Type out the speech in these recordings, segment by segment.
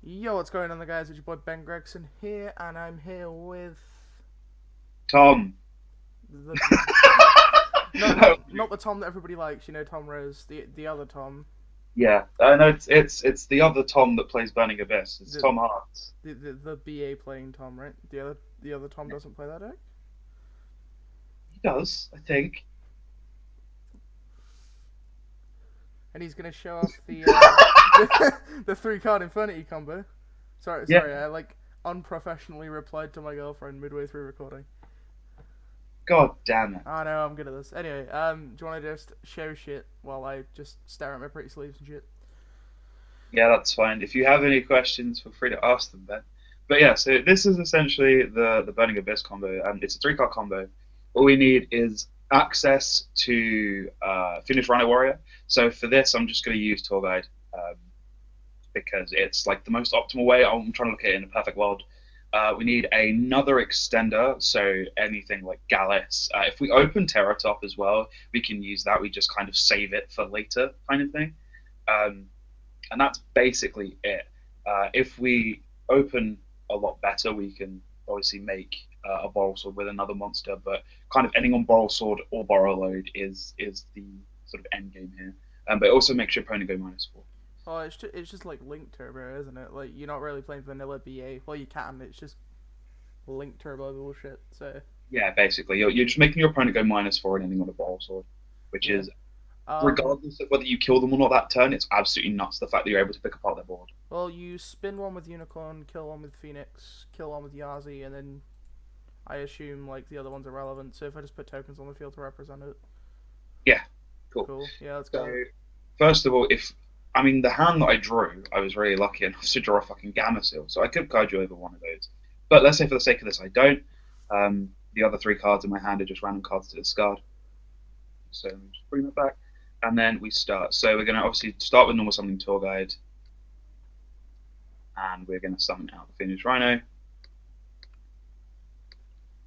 Yo, what's going on, the guys? It's your boy Ben Gregson here, and I'm here with Tom. the not not the Tom that everybody likes. You know, Tom Rose, the other Tom, Yeah, I know it's the other Tom that plays Burning Abyss. It's the Tom Hart's. the BA playing Tom, right? The other Tom Yeah. doesn't play that deck, He does, I think. and he's gonna show off the the three card Infinity combo. Sorry, Yeah. sorry, I unprofessionally replied to my girlfriend midway through recording. God damn it. I know I'm good at this. Anyway, do you want to just show shit while I just stare at my pretty sleeves and shit? Yeah, that's fine. If you have any questions, feel free to ask them, Ben. But yeah, so this is essentially the Burning Abyss combo, and it's a three card combo. All we need is access to Finish Rhino Warrior. So for this, I'm just going to use Tour Guide. Because it's like the most optimal way. I'm trying to look at it in a perfect world. We need another extender, so anything like Gallus. If we open Terratop as well, we can use that. We just kind of save it for later, kind of thing. Um, and that's basically it. If we open a lot better, we can obviously make a Boral Sword with another monster, but kind of ending on Boral Sword or Boral Load is the sort of end game here. But it also makes your opponent go -4. Oh, it's just like Link Turbo, isn't it? Like you're not really playing vanilla BA. Well, you can. It's just Link Turbo bullshit. So Yeah, basically, you're just making your opponent go -4 and ending on a ball sword, which yeah. is, Um. regardless of whether you kill them or not that turn, it's absolutely nuts the fact that you're able to pick apart their board. Well, you spin one with Unicorn, kill one with Phoenix, kill one with Yazi, and then I assume like the other ones are relevant. So if I just put tokens on the field to represent it, Yeah, cool. cool. Yeah, let's So, go. first of all, if I mean the hand that I drew, I was really lucky enough to draw a fucking Gamma Seal, so I could guide you over one of those. But let's say for the sake of this, I don't. The other three cards in my hand are just random cards to discard. So let me just bring that back, and then we start. So we're going to obviously start with normal summoning Tour Guide, and we're going to summon out the Phoenix Rhino.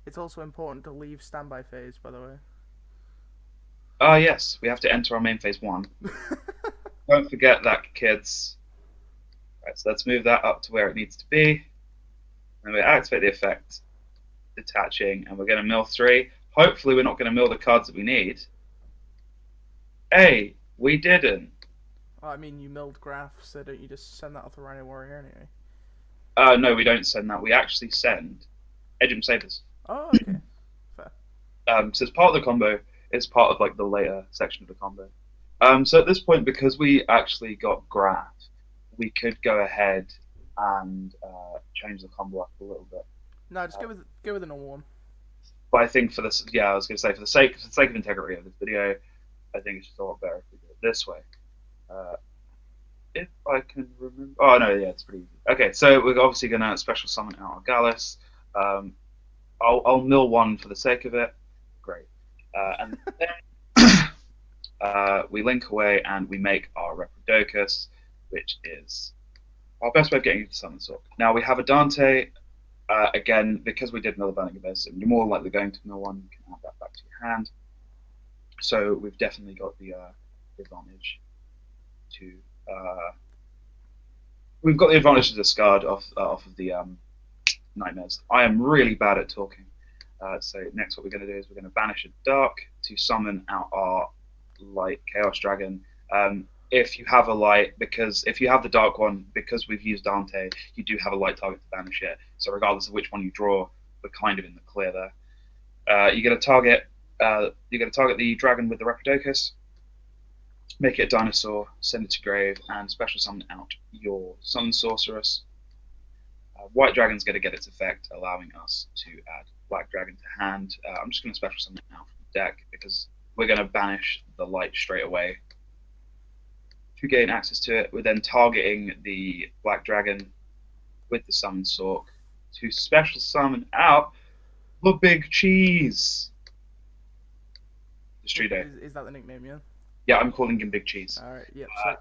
It's also important to leave standby phase, by the way. Ah, yes, we have to enter our main phase one. Don't forget that, kids. Right, so let's move that up to where it needs to be. And we activate the effect, detaching, and we're going to mill three. Hopefully, we're not going to mill the cards that we need. Hey, we didn't. Well, I mean, you milled Graph, so don't you just send that off the Rhino Warrior anyway? No, we don't send that. We actually send Edgem Sabers. Oh, okay, fair. So it's part of the combo. It's part of like the later section of the combo. So at this point, because we actually got Graph, we could go ahead and change the combo up a little bit. No, just Uh, go with the normal one. but I think for this, yeah, I was going to say for the sake of integrity of this video, I think it's just a lot better if we do it this way. Uh, if I can remember, oh no, yeah, it's pretty easy. Okay, so we're obviously going to special summon out our Gallus. Um, I'll mill one for the sake of it. Great, and then we link away and we make our Reprodocus, which is our best way of getting into Summon Sword. Now we have a Dante. Again, because we did mill the Burning Abyss, and you're more likely going to mill one, you can add that back to your hand. So we've definitely got the advantage to we've got the advantage to discard off of the nightmares. I am really bad at talking. So next, what we're going to do is we're going to banish a dark to summon out our light chaos dragon. If you have a light, because if you have the dark one, because we've used Dante, you do have a light target to banish it. So regardless of which one you draw, we're kind of in the clear there. You're going to target the dragon with the Reprodocus, make it a dinosaur, send it to grave, and special summon out your Summon Sorceress. White Dragon's going to get its effect, allowing us to add Black Dragon to hand. I'm just going to special summon it out from the deck because we're going to banish the light straight away. To gain access to it, we're then targeting the Black Dragon with the Summon Sork to special summon out the Big Cheese. Destrudo. Is that the nickname? Yeah. Yeah, I'm calling him Big Cheese. All right. Yep. Uh,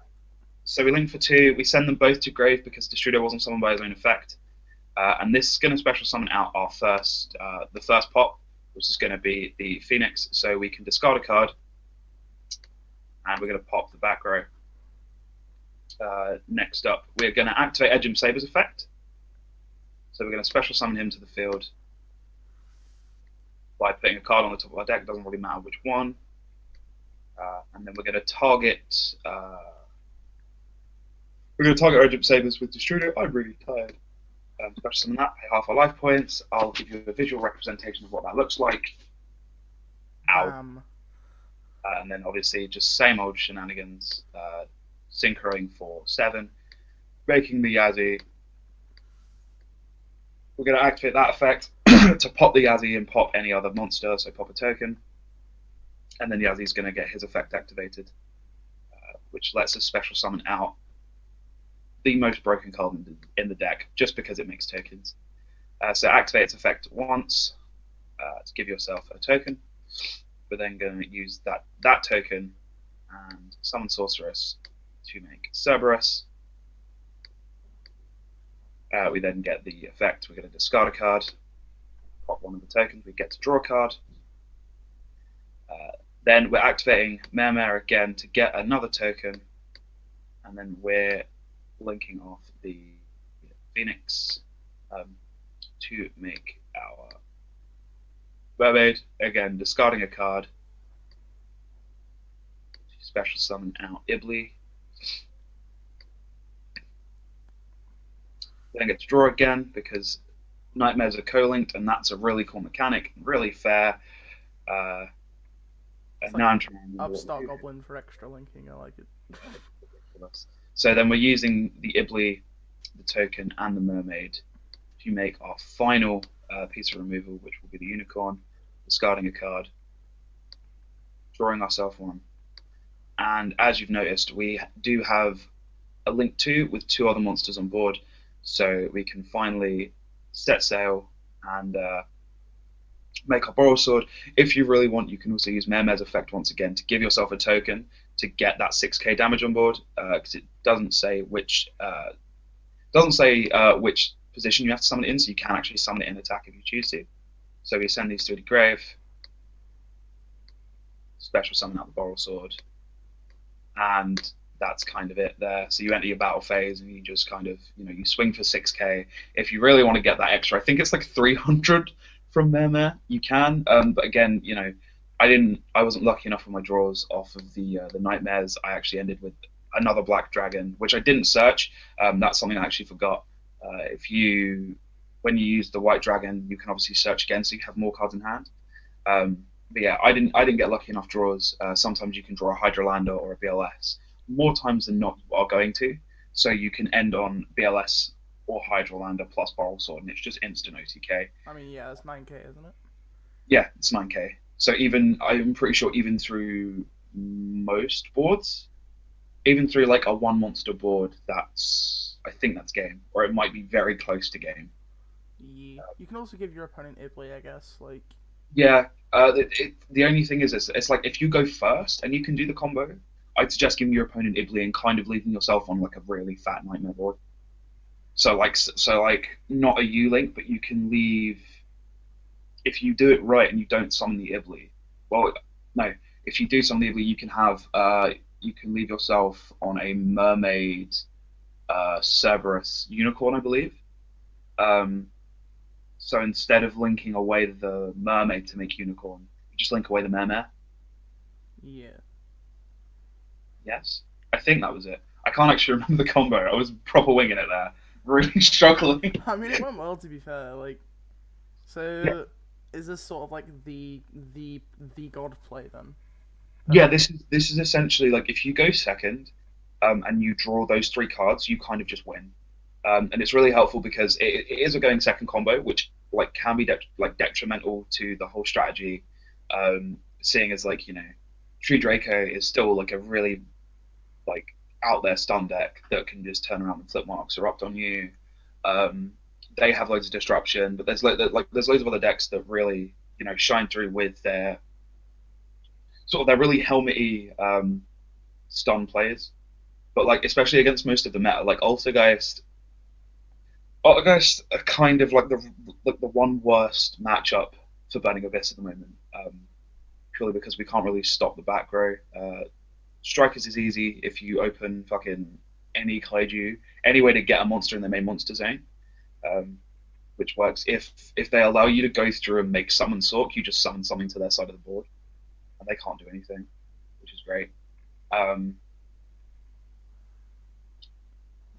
so we link for two. We send them both to grave because Destrudo wasn't summoned by his own effect. And this is going to special summon out our the first pop, which is going to be the Phoenix. So we can discard a card, and we're going to pop the back row. Next up, we're going to activate Edgem Saber's effect. So we're going to special summon him to the field by putting a card on the top of our deck. It doesn't really matter which one. And then we're going to target. We're going to target Edgem Sabers with Destrudo. I'm really tired. Special summon that. Pay half our life points. I'll give you a visual representation of what that looks like. Ow. And then obviously just same old shenanigans. Synchroing for 7, breaking the Yazzie. We're going to activate that effect to pop the Yazzie and pop any other monster, so pop a token. And then Yazzie's going to get his effect activated, which lets us special summon out the most broken card in the deck, just because it makes tokens. So activate its effect once to give yourself a token. We're then going to use that token and summon Sorceress to make Cerberus. We then get the effect. We're going to discard a card, pop one of the tokens, we get to draw a card. Then we're activating Mare again to get another token, and then we're linking off the Phoenix to make our Mermaid. Again, discarding a card to special summon out Ibli. Then get to draw again because Nightmares are co-linked, and that's a really cool mechanic, really fair. And now I'm trying to remember Upstart Goblin for extra linking. I like it. So then we're using the Ibli, the token, and the Mermaid to make our final piece of removal, which will be the Unicorn. Discarding a card, drawing ourselves one. And as you've noticed, we do have a Link 2 with 2 other monsters on board, so we can finally set sail and make our Boral Sword. If you really want, you can also use Mare's effect once again to give yourself a token to get that 6k damage on board, because it doesn't say which position you have to summon it in, so you can actually summon it in attack if you choose to. So we send these to the grave, special summon out the Boral Sword, and that's kind of it there. So you enter your battle phase and you just kind of, you swing for 6k. If you really want to get that extra, I think it's like 300 from Mare, you can. But again, I wasn't lucky enough with my draws off of the Nightmares. I actually ended with another Black Dragon, which I didn't search. That's something I actually forgot. When you use the White Dragon, you can obviously search again, so you have more cards in hand. But yeah, I didn't get lucky enough draws. Sometimes you can draw a Hydrolander or a BLS. More times than not, you are going to. So you can end on BLS or Hydrolander plus Boral Sword, and it's just instant OTK. I mean, yeah, it's 9k, isn't it? Yeah, it's 9k. So I'm pretty sure even through most boards, even through like a 1 monster board, I think that's game, or it might be very close to game. Yeah. You can also give your opponent Ibli, I guess. Yeah. The only thing is, it's like if you go first and you can do the combo, I'd suggest giving your opponent Ibli and kind of leaving yourself on like a really fat Nightmare board. So not a U-Link, but you can leave, if you do it right and you don't summon the Ibli. Well, no, if you do summon the Ibli, you can leave yourself on a Mermaid, Cerberus Unicorn, I believe. So instead of linking away the Mermaid to make Unicorn, you just link away the Mare. Yeah. Yes? I think that was it. I can't actually remember the combo. I was proper winging it there. Really struggling. I mean, it went well, to be fair. Yeah. Is this sort of like the god play then? Yeah, this is essentially like if you go second, and you draw those 3 cards, you kind of just win. And it's really helpful because it is a going second combo, which can be detrimental to the whole strategy. Seeing as Tree Draco is still a really out there stun deck that can just turn around and flip Marks Erupt on you. They have loads of disruption, but there's loads of other decks that really shine through with their really helmety stun plays. But especially against most of the meta, Altergeist are kind of the one worst matchup for Burning Abyss at the moment. Purely because we can't really stop the back row. Strikers is easy if you open fucking any kaiju, any way to get a monster in the main monster zone, um, which works. If they allow you to go through and make summon Sork, you just summon something to their side of the board, and they can't do anything, which is great. Um,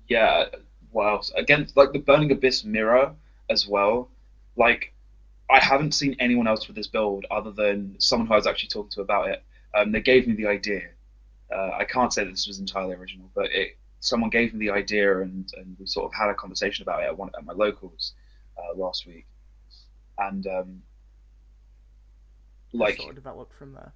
yeah, what else? Against like the Burning Abyss mirror as well. Like I haven't seen anyone else with this build other than someone who I was actually talking to about it. They gave me the idea. I can't say that this was entirely original, but someone gave me the idea, and we sort of had a conversation about it at my locals last week, and Just sort like of developed from there.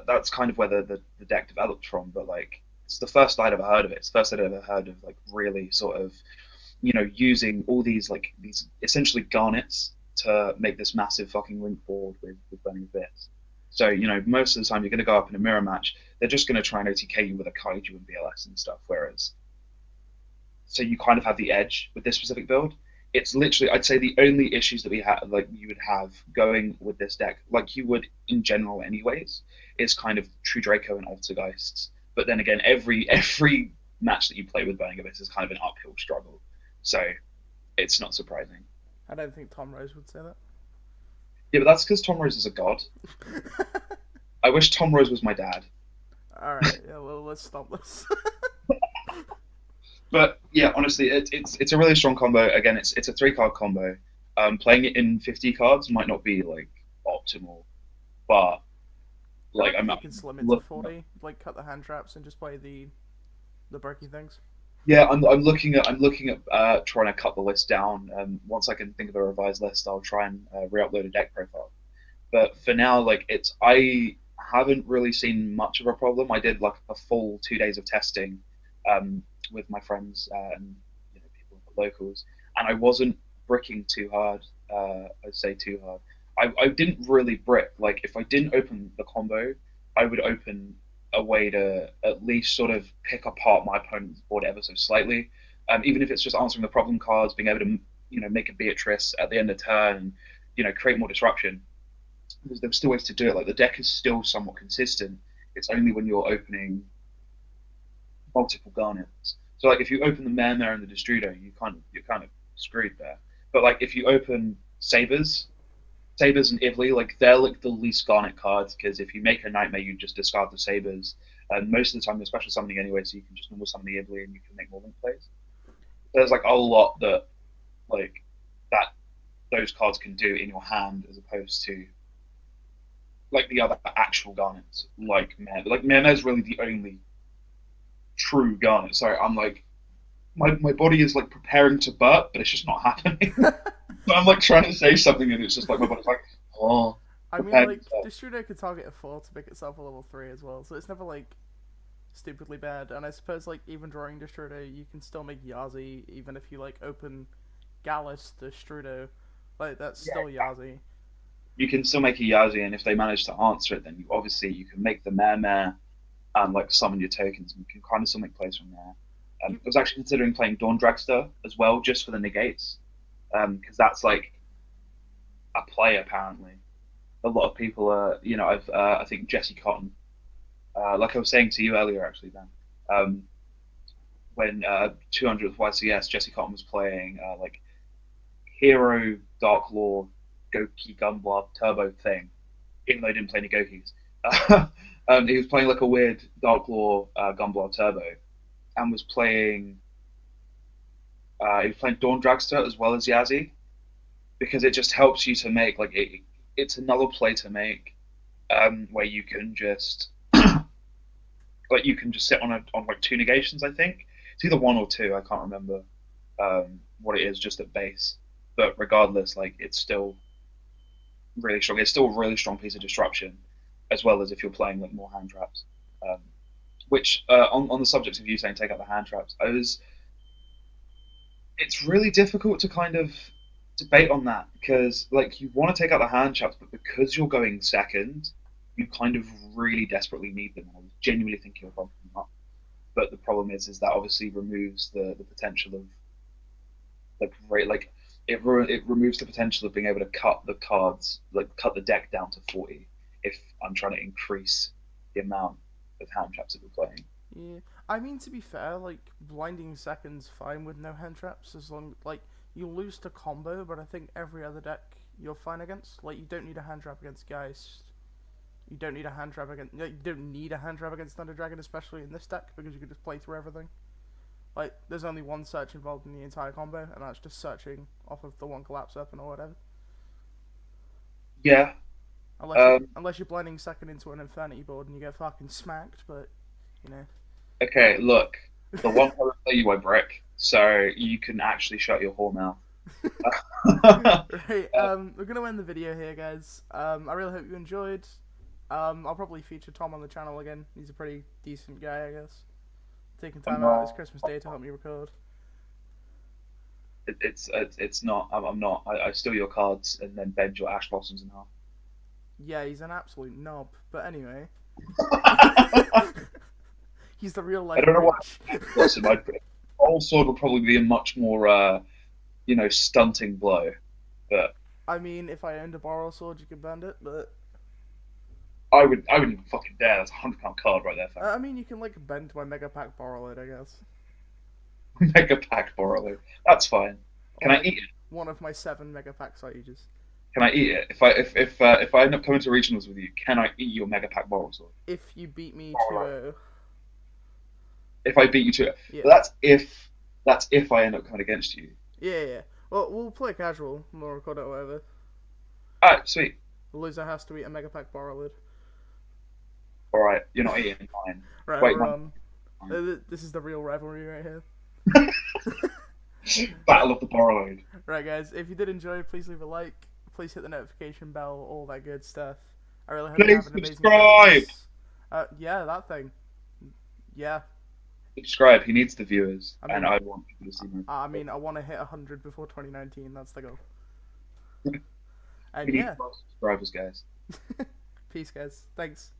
that's kind of where the deck developed from. But like it's the first I'd ever heard of it. It's the first I'd ever heard of like really sort of using all these essentially garnets to make this massive fucking link board with Burning Abyss. So, most of the time you're going to go up in a mirror match, they're just going to try and OTK you with a Kaiju and BLS and stuff. Whereas, so you kind of have the edge with this specific build. It's literally, I'd say the only issues that we have, like you would have going with this deck, like you would in general anyways, is kind of True Draco and Altergeists. But then again, every match that you play with Burning Abyss is kind of an uphill struggle. So it's not surprising. I don't think Tom Rose would say that. Yeah, but that's because Tom Rose is a god. I wish Tom Rose was my dad. Alright, yeah, well, let's stop this. But yeah, honestly, it's a really strong combo. Again, it's a 3-card combo. Playing it in 50 cards might not be like optimal, but like you can slim it to 40, like cut the hand traps and just play the breaky things. Yeah, I'm looking at trying to cut the list down. Once I can think of a revised list, I'll try and re-upload a deck profile. But for now, like I haven't really seen much of a problem. I did like a full 2 days of testing with my friends and people at the locals, and I wasn't bricking too hard. I'd say too hard. I didn't really brick. Like if I didn't open the combo, I would open a way to at least sort of pick apart my opponent's board ever so slightly, even if it's just answering the problem cards, being able to make a Beatrice at the end of turn, and create more disruption. There's still ways to do it. Like the deck is still somewhat consistent. It's only when you're opening multiple garnets. So like if you open the Mare and the Destrudo, you're kind of screwed there. But like if you open Sabers and Ivli, like they're like the least garnet cards, because if you make a Nightmare, you just discard the Sabers. And most of the time they're special summoning anyway, so you can just normal summon the Ivli and you can make more link plays. There's like a lot that those cards can do in your hand as opposed to like the other actual garnets, like Mare. Like Mare's really the only true garnet. Sorry, I'm like my body is like preparing to burp, but it's just not happening. So I'm like trying to say something, and it's just like my body's like, oh. I mean, like Destrudo could target a 4 to make itself a level 3 as well, so it's never like stupidly bad. And I suppose like even drawing Destrudo, you can still make Yazi even if you like open Gallus Destrudo, like that's still Yazi. You can still make a Yazi, and if they manage to answer it, then you can make the Mare and like summon your tokens, and you can kind of still make plays from there. I was actually considering playing Dawn Dragster as well, just for the negates, because that's like a play apparently. A lot of people are, I think Jesse Cotton, like I was saying to you earlier actually, Dan, when 200th YCS, Jesse Cotton was playing like Hero, Dark Lord, Goki, Gunblob, Turbo thing, even though he didn't play any Gokis. He was playing like a weird Dark Law Gunblob Turbo, and was playing Dawn Dragster as well as Yazi, because it just helps you to make like it's another play to make, where you can just like sit on like 2 negations. I think it's either 1 or 2. I can't remember what it is just at base, but regardless, like it's still really strong. It's still a really strong piece of disruption, as well as if you're playing like more hand traps. Which on the subject of you saying take out the hand traps, it's really difficult to kind of debate on that, because like you want to take out the hand traps, but because you're going second, you kind of really desperately need them. I was genuinely thinking of bumping them up, but the problem is that obviously removes the potential of it removes the potential of being able to cut the cards, like cut the deck down to 40 if I'm trying to increase the amount of hand traps that we're playing. Yeah, I mean, to be fair, like, blinding second's fine with no hand traps, as long, like, you lose to combo, but I think every other deck you're fine against. Like, you don't need a hand trap against Geist. You don't need a hand trap against, you don't need a hand trap against Thunder Dragon, especially in this deck, because you can just play through everything. Like, there's only one search involved in the entire combo, and that's just searching off of the one collapse weapon or whatever. Yeah. Unless you're blinding second into an Infinity board and you get fucking smacked, but, you know. Okay, look. The one I will tell you, I brick, so you can actually shut your whore mouth. Right, we're gonna end the video here, guys. I really hope you enjoyed. I'll probably feature Tom on the channel again. He's a pretty decent guy, I guess. Taking time out of his Christmas day to help me record. It's not. I'm not. I steal your cards and then bend your ash blossoms in half. Yeah, he's an absolute knob. But anyway, he's the real life. I don't know what. Listen, Oral Sword would probably be a much more, stunting blow. But I mean, if I owned a Borrow Sword, you could bend it. But I wouldn't even fucking dare. That's a £100 card right there. Fam. I mean, you can like bend my Mega Pack Borrow it, I guess. Mega Pack Borrow. That's fine. Can I eat it? One of my 7 Mega Pack Sieges. Can I eat it? If I end up coming to regionals with you, can I eat your Mega Pack Borrow Sword? If you beat me 2-0. If I beat you to it, yeah. That's if I end up coming against you. Yeah. Well, we'll play casual. We'll record it or whatever. Alright, sweet. The loser has to eat a Mega Pack Borrow lid. Alright, you're not eating mine. Right, wait, we're on. This is the real rivalry right here. Battle of the Borrowed. Right, guys, if you did enjoy, please leave a like. Please hit the notification bell, all that good stuff. I really hope you have an amazing Christmas. Yeah, that thing. Yeah. Subscribe. He needs the viewers, and I want people to see more. I mean, I want to hit 100 before 2019. That's the goal. And yeah. Subscribers, guys. Peace, guys. Thanks.